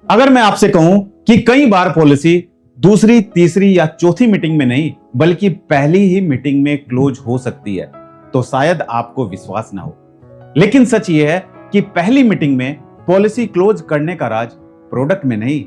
अगर मैं आपसे कहूं कि कई बार पॉलिसी दूसरी, तीसरी या चौथी मीटिंग में नहीं बल्कि पहली ही मीटिंग में क्लोज हो सकती है, तो शायद आपको विश्वास ना हो। लेकिन सच ये है कि पहली मीटिंग में पॉलिसी क्लोज करने का राज प्रोडक्ट में नहीं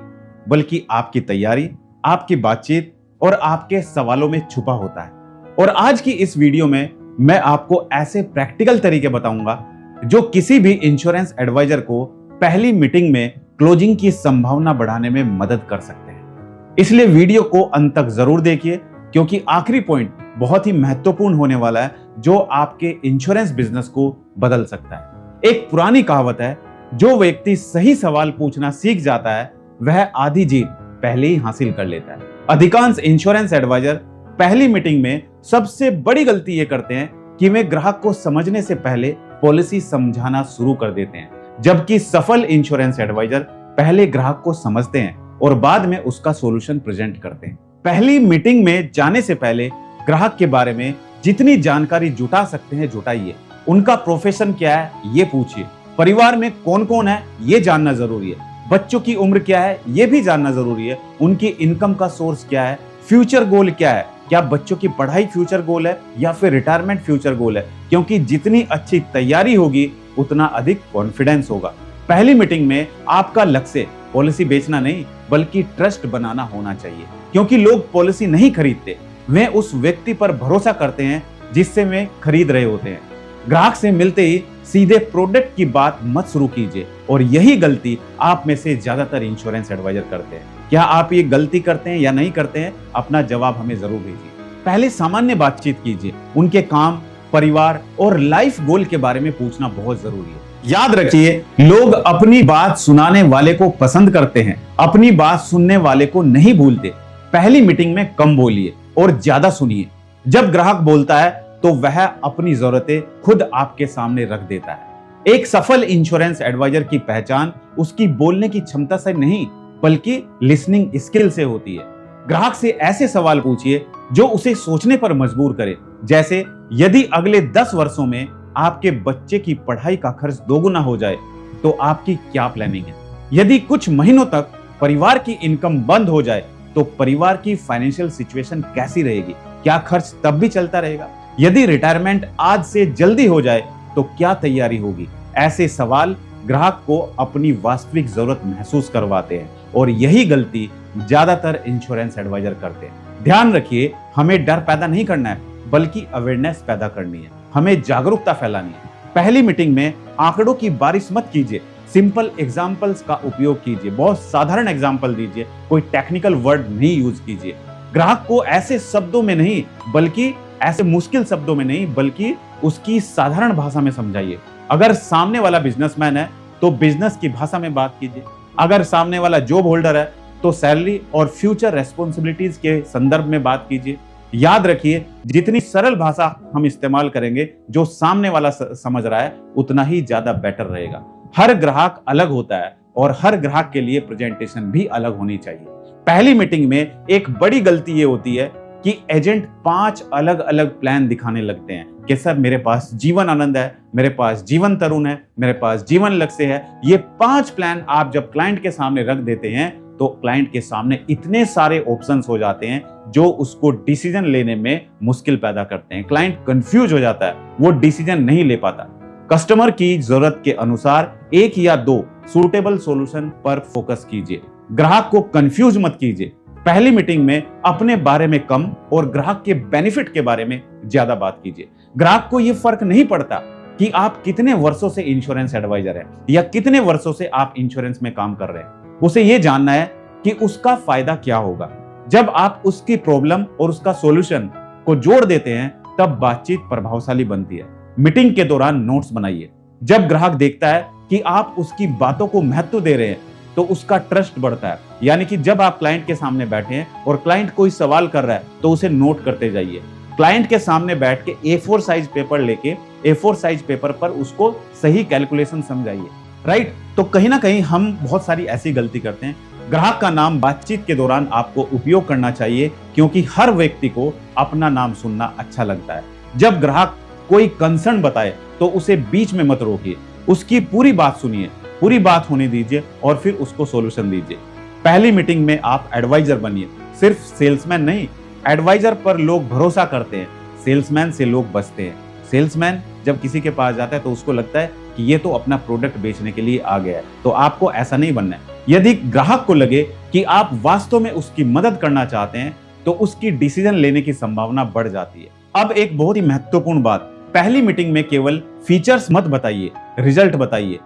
बल्कि आपकी तैयारी, आपकी बातचीत और आपके सवालों में छुपा होता है। और आज की इस वीडियो में मैं आपको ऐसे प्रैक्टिकल तरीके बताऊंगा जो किसी भी इंश्योरेंस एडवाइजर को पहली मीटिंग में क्लोजिंग की संभावना बढ़ाने में मदद कर सकते हैं। इसलिए वीडियो को अंत तक जरूर देखिए, क्योंकि आखिरी पॉइंट बहुत ही महत्वपूर्ण होने वाला है जो आपके इंश्योरेंस बिजनेस को बदल सकता है। एक पुरानी कहावत है, जो व्यक्ति सही सवाल पूछना सीख जाता है वह आधी जीत पहले ही हासिल कर लेता है। अधिकांश इंश्योरेंस एडवाइजर पहली मीटिंग में सबसे बड़ी गलती ये करते हैं कि वे ग्राहक को समझने से पहले पॉलिसी समझाना शुरू कर देते हैं, जबकि सफल इंश्योरेंस एडवाइजर पहले ग्राहक को समझते हैं और बाद में उसका सॉल्यूशन प्रेजेंट करते हैं। पहली मीटिंग में जाने से पहले ग्राहक के बारे में जितनी जानकारी जुटा सकते हैं जुटाइए। उनका प्रोफेशन क्या है ये पूछिए, परिवार में कौन कौन है ये जानना जरूरी है, बच्चों की उम्र क्या है ये भी जानना जरूरी है, उनकी इनकम का सोर्स क्या है, फ्यूचर गोल क्या है, क्या बच्चों की पढ़ाई फ्यूचर गोल है या फिर रिटायरमेंट फ्यूचर गोल है, क्योंकि जितनी अच्छी तैयारी होगी उतना अधिक कॉन्फिडेंस होगा। पहली मीटिंग में आपका लक्ष्य पॉलिसी बेचना नहीं बल्कि ट्रस्ट बनाना होना चाहिए, क्योंकि लोग पॉलिसी नहीं खरीदते, वे उस व्यक्ति पर भरोसा करते हैं जिससे वे खरीद रहे होते हैं। ग्राहक से मिलते ही सीधे प्रोडक्ट की बात मत शुरू कीजिए, और यही गलती आप में से ज्यादातर इंश्योरेंस एडवाइजर करते हैं। क्या आप ये गलती करते हैं या नहीं करते हैं? अपना जवाब हमें जरूर भेजिए। पहले सामान्य बातचीत कीजिए, उनके काम, परिवार और लाइफ गोल के बारे में पूछना बहुत जरूरी है। याद रखिए, लोग अपनी बात सुनाने वाले को पसंद करते हैं, अपनी बात सुनने वाले को नहीं भूलते। पहली मीटिंग में कम बोलिए और ज्यादा सुनिए। जब ग्राहक बोलता है तो वह अपनी जरूरतें खुद आपके सामने रख देता है। एक सफल इंश्योरेंस एडवाइजर की पहचान उसकी बोलने की क्षमता से नहीं बल्कि लिसनिंग स्किल से होती है। ग्राहक से ऐसे सवाल पूछिए जो उसे सोचने पर मजबूर करे, जैसे यदि अगले 10 वर्षों में आपके बच्चे की पढ़ाई का खर्च दोगुना हो जाए तो आपकी क्या प्लानिंग है? यदि कुछ महीनों तक परिवार की इनकम बंद हो जाए तो परिवार की फाइनेंशियल सिचुएशन कैसी रहेगी? क्या खर्च तब भी चलता रहेगा? यदि रिटायरमेंट आज से जल्दी हो जाए तो क्या तैयारी होगी? ऐसे सवाल ग्राहक को अपनी वास्तविक जरूरत महसूस करवाते हैं, और यही गलती ज्यादातर इंश्योरेंस एडवाइजर करते हैं। ध्यान रखिए, हमें डर पैदा नहीं करना है बल्कि अवेयरनेस पैदा करनी है, हमें जागरूकता फैलानी है। पहली मीटिंग में आंकड़ों की बारिश मत कीजिए, सिंपल एग्जाम्पल्स का उपयोग कीजिए, बहुत साधारण एग्जाम्पल दीजिए, कोई टेक्निकल वर्ड नहीं यूज कीजिए। ग्राहक को ऐसे शब्दों में नहीं बल्कि ऐसे मुश्किल शब्दों में नहीं बल्कि उसकी साधारण भाषा में समझाइए। अगर सामने वाला बिजनेसमैन है तो बिजनेस की भाषा में बात कीजिए, अगर सामने वाला जॉब होल्डर है तो सैलरी और फ्यूचर रेस्पॉन्सिबिलिटीज के संदर्भ में बात कीजिए। याद रखिए, जितनी सरल भाषा हम इस्तेमाल करेंगे जो सामने वाला समझ रहा है उतना ही ज्यादा बेटर रहेगा। हर ग्राहक अलग होता है और हर ग्राहक के लिए प्रेजेंटेशन भी अलग होनी चाहिए। पहली मीटिंग में एक बड़ी गलती ये होती है कि एजेंट 5 अलग अलग प्लान दिखाने लगते हैं कि सर मेरे पास जीवन आनंद है, मेरे पास जीवन तरुण है, मेरे पास जीवन लक्ष्य है। ये 5 प्लान आप जब क्लाइंट के सामने रख देते हैं तो क्लाइंट के सामने इतने सारे ऑप्शंस हो जाते हैं जो उसको डिसीजन लेने में मुश्किल पैदा करते हैं। क्लाइंट कंफ्यूज हो जाता है, वो डिसीजन नहीं ले पाता। कस्टमर की जरूरत के अनुसार 1 या 2 सूटेबल सॉल्यूशन पर फोकस कीजिए। ग्राहक को कंफ्यूज मत कीजिए। पहली मीटिंग में अपने बारे में कम और ग्राहक के बेनिफिट के बारे में ज्यादा बात कीजिए। ग्राहक को यह फर्क नहीं पड़ता कि आप कितने वर्षों से इंश्योरेंस एडवाइजर हैं या कितने वर्षों से आप इंश्योरेंस में काम कर रहे हैं। उसे यह जानना है कि उसका फायदा क्या होगा। जब आप उसकी प्रॉब्लम और उसका सॉल्यूशन को जोड़ देते हैं तब बातचीत प्रभावशाली बनती है। मीटिंग के दौरान नोट्स बनाइए। जब ग्राहक देखता है कि आप उसकी बातों को महत्व दे रहे हैं तो उसका ट्रस्ट बढ़ता है। यानी कि जब आप क्लाइंट के सामने बैठे हैं और क्लाइंट कोई सवाल कर रहा है तो उसे नोट करते जाइए। क्लाइंट के सामने बैठ के A4 साइज पेपर लेके A4 साइज पेपर पर उसको सही कैलकुलेशन समझाइए, राइट? तो कहीं ना कहीं हम बहुत सारी ऐसी गलती करते हैं। ग्राहक का नाम बातचीत के दौरान आपको उपयोग करना चाहिए, क्योंकि हर व्यक्ति को अपना नाम सुनना अच्छा लगता है। जब ग्राहक कोई कंसर्न बताए तो उसे बीच में मत रोकिए, उसकी पूरी बात सुनिए। पूरी बात होने दीजिए और फिर उसको सॉल्यूशन दीजिए। पहली मीटिंग में आप एडवाइजर बनिए, सिर्फ सेल्समैन नहीं। एडवाइजर पर लोग भरोसा करते हैं, सेल्समैन से लोग बचते हैं। सेल्समैन जब किसी के पास जाता है तो उसको लगता है कि ये तो अपना प्रोडक्ट बेचने के लिए आ गया है, तो आपको ऐसा नहीं बनना है। यदि ग्राहक को लगे कि आप वास्तव में उसकी मदद करना चाहते हैं तो उसकी डिसीजन लेने की संभावना बढ़ जाती है। अब एक बहुत ही महत्वपूर्ण बात, पहली मीटिंग में केवल फीचर्स मत बताइए, रिजल्ट बताइए।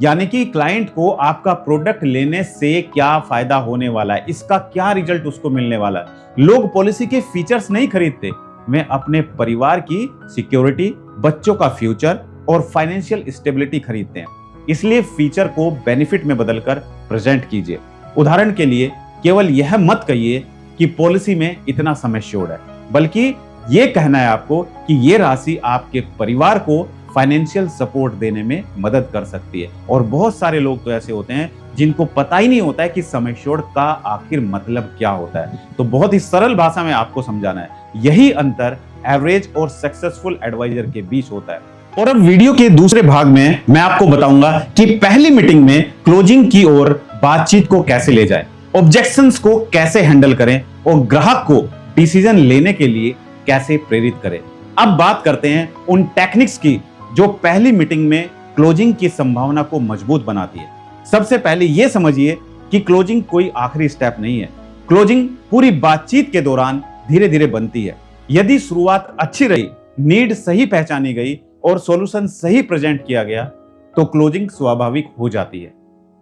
यानी कि क्लाइंट को आपका प्रोडक्ट लेने से क्या फायदा होने वाला है, इसका क्या रिजल्ट उसको मिलने वाला है। लोग पॉलिसी के फीचर्स नहीं खरीदते, वे अपने परिवार की सिक्योरिटी, बच्चों का फ्यूचर और फाइनेंशियल स्टेबिलिटी खरीदते हैं। इसलिए फीचर को बेनिफिट में बदलकर प्रेजेंट कीजिए। उदाहरण के लिए केवल यह मत कहिए कि पॉलिसी में इतना सम एश्योर्ड है, बल्कि यह कहना है आपको कि यह राशि आपके परिवार को फाइनेंशियल सपोर्ट देने में मदद कर सकती है। और बहुत सारे लोग तो ऐसे होते हैं जिनको पता ही नहीं होता है कि सम एश्योर्ड का आखिर मतलब क्या होता है। तो बहुत ही सरल भाषा में आपको समझाना है। यही अंतर एवरेज और सक्सेसफुल एडवाइजर के बीच होता है। और अब वीडियो के दूसरे भाग में मैं आपको बताऊंगा कि पहली मीटिंग में क्लोजिंग की ओर बातचीत को कैसे ले जाए, ऑब्जेक्शंस को कैसे हैंडल करें और ग्राहक को डिसीजन लेने के लिए कैसे प्रेरित करें। अब बात करते हैं उन टेक्निक्स की जो पहली मीटिंग में क्लोजिंग की संभावना को मजबूत बनाती है। सबसे पहले यह समझिए कि क्लोजिंग कोई आखिरी स्टेप नहीं है। क्लोजिंग पूरी बातचीत के दौरान धीरे धीरे बनती है। यदि शुरुआत अच्छी रही, नीड सही पहचानी गई और सॉल्यूशन सही प्रेजेंट किया गया तो क्लोजिंग स्वाभाविक हो जाती है।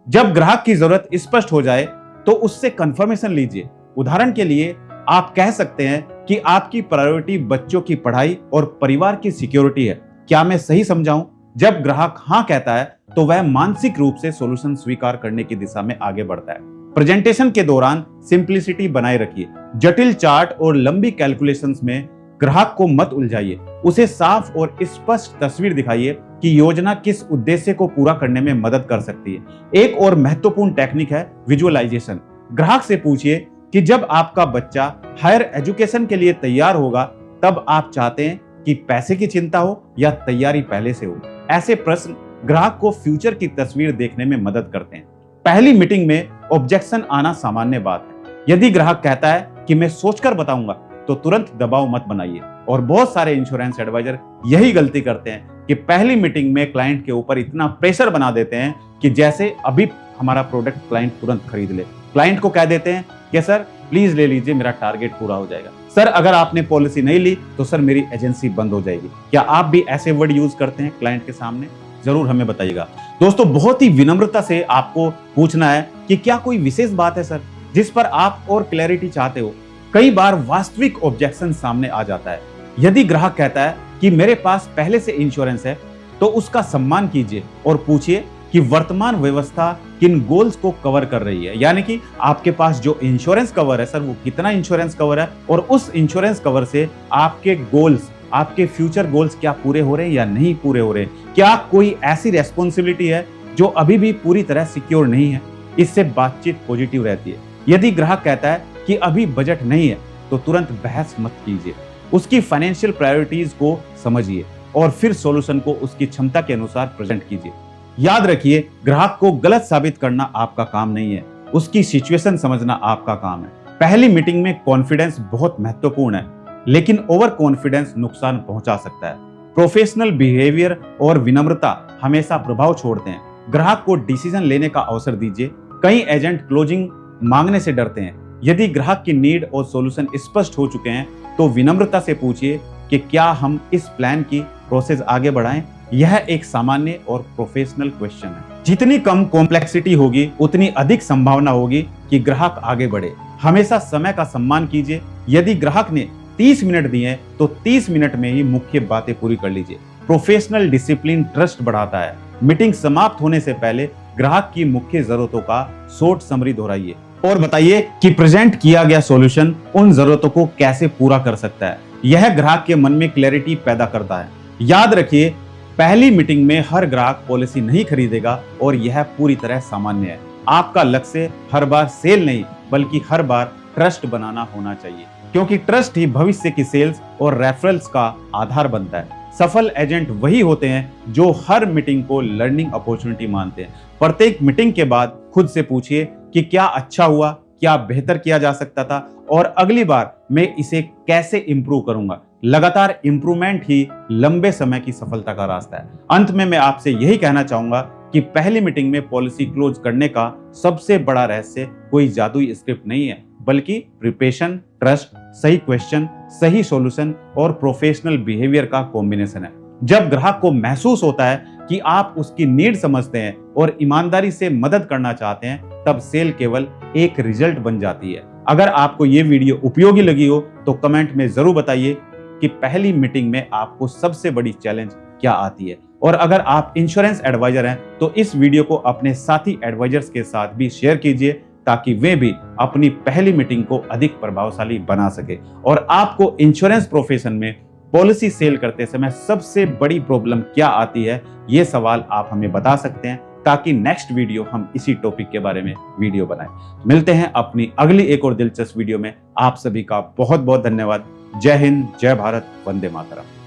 जब ग्राहक की जरूरत स्पष्ट हो जाए तो उससे कंफर्मेशन लीजिए। उदाहरण के लिए आप कह सकते हैं कि आपकी प्रायोरिटी बच्चों की पढ़ाई और परिवार की सिक्योरिटी है, क्या मैं सही समझाऊं? जब ग्राहक हां कहता है तो वह मानसिक रूप से सॉल्यूशन स्वीकार करने की दिशा में आगे बढ़ता है। प्रेजेंटेशन के दौरान सिंप्लिसिटी बनाए रखिए। जटिल चार्ट और लंबी कैलकुलेशंस में ग्राहक को मत उलझाइए। उसे साफ और स्पष्ट तस्वीर दिखाइए कि योजना किस उद्देश्य को पूरा करने में मदद कर सकती है। एक और महत्वपूर्ण टेक्निक है विजुअलाइजेशन। ग्राहक से पूछिए कि जब आपका बच्चा हायर एजुकेशन के लिए तैयार होगा तब आप चाहते हैं कि पैसे की चिंता हो या तैयारी पहले से हो। ऐसे प्रश्न ग्राहक को फ्यूचर की तस्वीर देखने में मदद करते हैं। पहली मीटिंग में ऑब्जेक्शन आना सामान्य बात है। यदि ग्राहक कहता है कि मैं सोचकर बताऊंगा तो तुरंत दबाव मत बनाइए। और बहुत सारे इंश्योरेंस एडवाइजर यही गलती करते हैं कि पहली मीटिंग में क्लाइंट के ऊपर इतना प्रेशर बना देते हैं कि जैसे अभी हमारा प्रोडक्ट क्लाइंट तुरंत खरीद ले। क्लाइंट को कह देते हैं कि सर प्लीज ले लीजिए, मेरा टारगेट पूरा हो जाएगा। सर अगर आपने पॉलिसी नहीं ली तो सर मेरी एजेंसी बंद हो जाएगी। क्या आप भी ऐसे वर्ड यूज करते हैं क्लाइंट के सामने? जरूर हमें बताइएगा। दोस्तों बहुत ही विनम्रता से आपको पूछना है कि क्या कोई विशेष बात है सर जिस पर आप और क्लैरिटी चाहते हो। कई बार वास्तविक ऑब्जेक्शन सामने आ जाता है। यदि ग्राहक कहता है कि मेरे पास पहले से इंश्योरेंस है तो उसका सम्मान कीजिए और पूछिए कि वर्तमान व्यवस्था किन गोल्स को कवर कर रही है। यानी कि आपके पास जो इंश्योरेंस कवर है सर वो कितना इंश्योरेंस कवर है और उस इंश्योरेंस कवर से आपके गोल्स, आपके फ्यूचर गोल्स क्या पूरे हो रहे हैं या नहीं पूरे हो रहे हैं। क्या कोई ऐसी रेस्पॉन्सिबिलिटी है जो अभी भी पूरी तरह सिक्योर नहीं है। इससे बातचीत पॉजिटिव रहती है। यदि ग्राहक कहता है कि अभी बजट नहीं है तो तुरंत बहस मत कीजिए। उसकी फाइनेंशियल प्रायोरिटीज को समझिए और फिर सॉल्यूशन को उसकी क्षमता के अनुसार प्रेजेंट कीजिए। याद रखिए ग्राहक को गलत साबित करना आपका काम नहीं है, उसकी सिचुएशन समझना आपका काम है। पहली मीटिंग में कॉन्फिडेंस बहुत महत्वपूर्ण है, लेकिन ओवर कॉन्फिडेंस नुकसान पहुंचा सकता है। प्रोफेशनल बिहेवियर और विनम्रता हमेशा प्रभाव छोड़ते हैं। ग्राहक को डिसीजन लेने का अवसर दीजिए। कई एजेंट क्लोजिंग मांगने से डरते हैं। यदि ग्राहक की नीड और सॉल्यूशन स्पष्ट हो चुके हैं तो विनम्रता से पूछिए कि क्या हम इस प्लान की प्रोसेस आगे बढ़ाएं। यह एक सामान्य और प्रोफेशनल क्वेश्चन है। जितनी कम कॉम्प्लेक्सिटी होगी उतनी अधिक संभावना होगी कि ग्राहक आगे बढ़े। हमेशा समय का सम्मान कीजिए। यदि ग्राहक ने 30 मिनट दिए तो 30 मिनट में ही मुख्य बातें पूरी कर लीजिए। प्रोफेशनल डिसिप्लिन ट्रस्ट बढ़ाता है। मीटिंग समाप्त होने से पहले ग्राहक की मुख्य जरूरतों का शॉर्ट समरी दोहराइए और बताइए कि प्रेजेंट किया गया सॉल्यूशन उन जरूरतों को कैसे पूरा कर सकता है। यह ग्राहक के मन में क्लैरिटी पैदा करता है। याद रखिए पहली मीटिंग में हर ग्राहक पॉलिसी नहीं खरीदेगा और यह पूरी तरह सामान्य है। आपका लक्ष्य हर बार सेल नहीं बल्कि हर बार ट्रस्ट बनाना होना चाहिए, क्योंकि ट्रस्ट ही भविष्य की सेल्स और रेफरल्स का आधार बनता है। सफल एजेंट वही होते हैं जो हर मीटिंग को लर्निंग अपॉर्चुनिटी मानते हैं। प्रत्येक मीटिंग के बाद खुद से पूछिए कि क्या अच्छा हुआ, क्या बेहतर किया जा सकता था और अगली बार मैं इसे कैसे इंप्रूव करूंगा। लगातार इंप्रूवमेंट ही लंबे समय की सफलता का रास्ता है। अंत में मैं आपसे यही कहना चाहूंगा कि पहली मीटिंग में पॉलिसी क्लोज करने का सबसे बड़ा रहस्य कोई जादुई स्क्रिप्ट नहीं है, बल्कि प्रिपरेशन, ट्रस्ट, सही क्वेश्चन, सही सॉल्यूशन और प्रोफेशनल बिहेवियर का कॉम्बिनेशन है। जब ग्राहक को महसूस होता है कि आप उसकी नीड समझते हैं और ईमानदारी से मदद करना चाहते हैं, तब सेल केवल एक रिजल्ट बन जाती है। अगर आपको ये वीडियो उपयोगी लगी हो तो कमेंट में जरूर बताइए कि पहली मीटिंग में आपको सबसे बड़ी चैलेंज क्या आती है। और अगर आप इंश्योरेंस एडवाइजर हैं तो इस वीडियो को अपने साथी एडवाइजर्स के साथ भी शेयर कीजिए ताकि वे भी अपनी पहली मीटिंग को अधिक प्रभावशाली बना सके। और आपको इंश्योरेंस प्रोफेशन में पॉलिसी सेल करते समय सबसे बड़ी प्रॉब्लम क्या आती है, ये सवाल आप हमें बता सकते हैं ताकि नेक्स्ट वीडियो हम इसी टॉपिक के बारे में वीडियो बनाएं। मिलते हैं अपनी अगली एक और दिलचस्प वीडियो में। आप सभी का बहुत बहुत धन्यवाद। जय हिंद, जय भारत, वंदे मातरम।